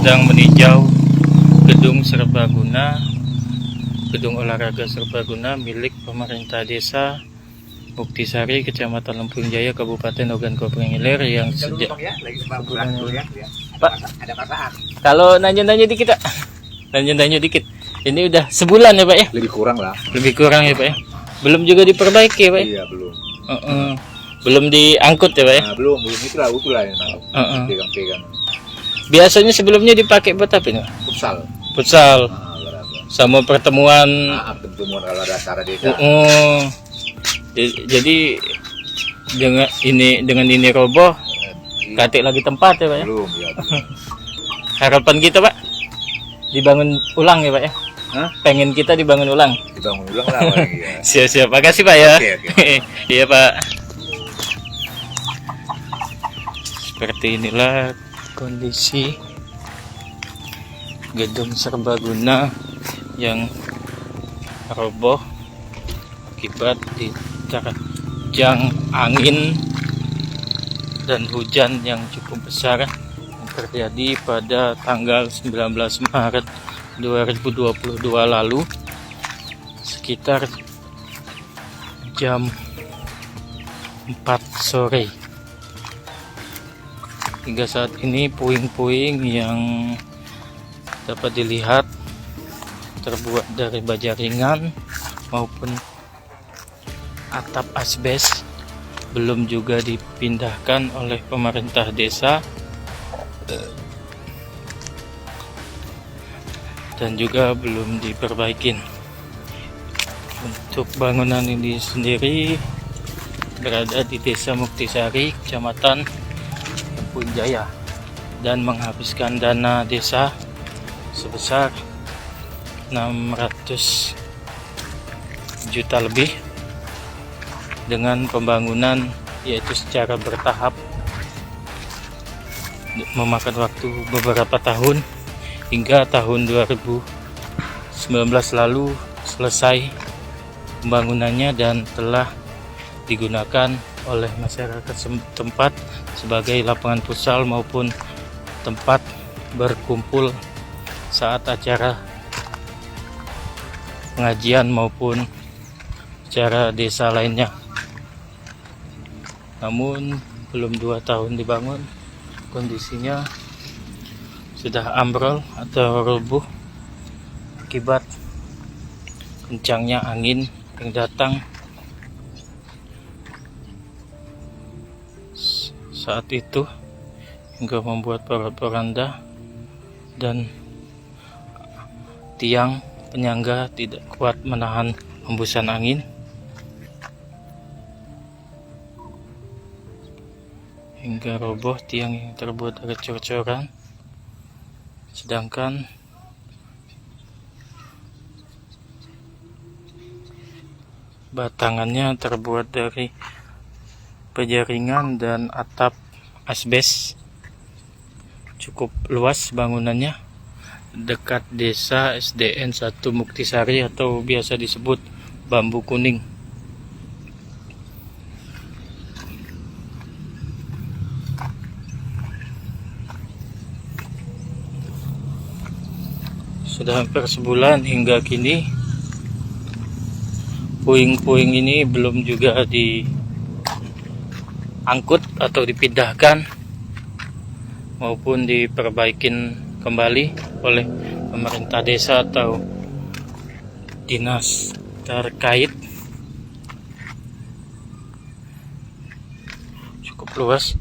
sedang meninjau gedung serbaguna, gedung olahraga serbaguna milik pemerintah desa Muktisari, Kecamatan Lempung Jaya, Kabupaten Ogan Komering Ilir yang sejak Pak, ada perasaan. kalau nanya-nanya dikit Pak. Nanya-nanya dikit. Ini udah sebulan ya Pak ya? Lebih kurang lah. Lebih kurang ya Pak ya? Belum juga diperbaiki ya Pak ya? Iya, belum. Belum diangkut ya Pak ya? Nah, belum itulah yang pegang-pegang. Biasanya sebelumnya dipakai buat apa ini? Futsal. Futsal. Olahraga. Sama pertemuan. Pertemuan olahraga desa. Jadi dengan ini roboh, ganti lagi tempat ya Pak ya? Belum, ya. Harapan kita Pak, dibangun ulang ya Pak ya? Hah? Pengen kita dibangun ulang. Dibangun ulang lah lagi ya. Siap-siap, makasih Pak ya. Oke. Iya Pak. Seperti inilah kondisi gedung serbaguna yang roboh akibat diterjang angin dan hujan yang cukup besar yang terjadi pada tanggal 19 Maret 2022 lalu sekitar jam 4 sore. Hingga saat ini puing-puing yang dapat dilihat terbuat dari baja ringan maupun atap asbes belum juga dipindahkan oleh pemerintah desa dan juga belum diperbaikin. Untuk bangunan ini sendiri berada di Desa Muktisari, Kecamatan Lempung Jaya, dan menghabiskan dana desa sebesar 600 juta lebih dengan pembangunan yaitu secara bertahap, memakan waktu beberapa tahun hingga tahun 2019 lalu selesai pembangunannya dan telah digunakan oleh masyarakat setempat sebagai lapangan futsal maupun tempat berkumpul saat acara pengajian maupun acara desa lainnya. Namun belum 2 tahun dibangun, kondisinya sudah ambrol atau rubuh akibat kencangnya angin yang datang saat itu hingga membuat porak-poranda dan tiang penyangga tidak kuat menahan hembusan angin hingga roboh tiang yang terbuat dari cor-coran, sedangkan batangannya terbuat dari baja ringan dan atap asbes. Cukup luas bangunannya, dekat desa SDN 1 Muktisari atau biasa disebut Bambu Kuning. Sudah hampir sebulan hingga kini puing-puing ini belum juga diangkut atau dipindahkan maupun diperbaikin kembali oleh pemerintah desa atau dinas terkait. Cukup luas.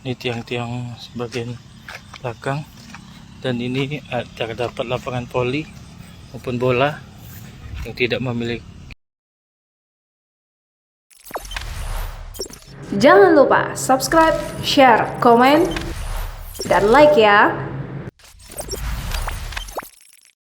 Ini tiang-tiang sebagian belakang, dan ini terdapat lapangan voli maupun bola yang tidak memiliki. Jangan lupa subscribe, share, komen, dan like ya.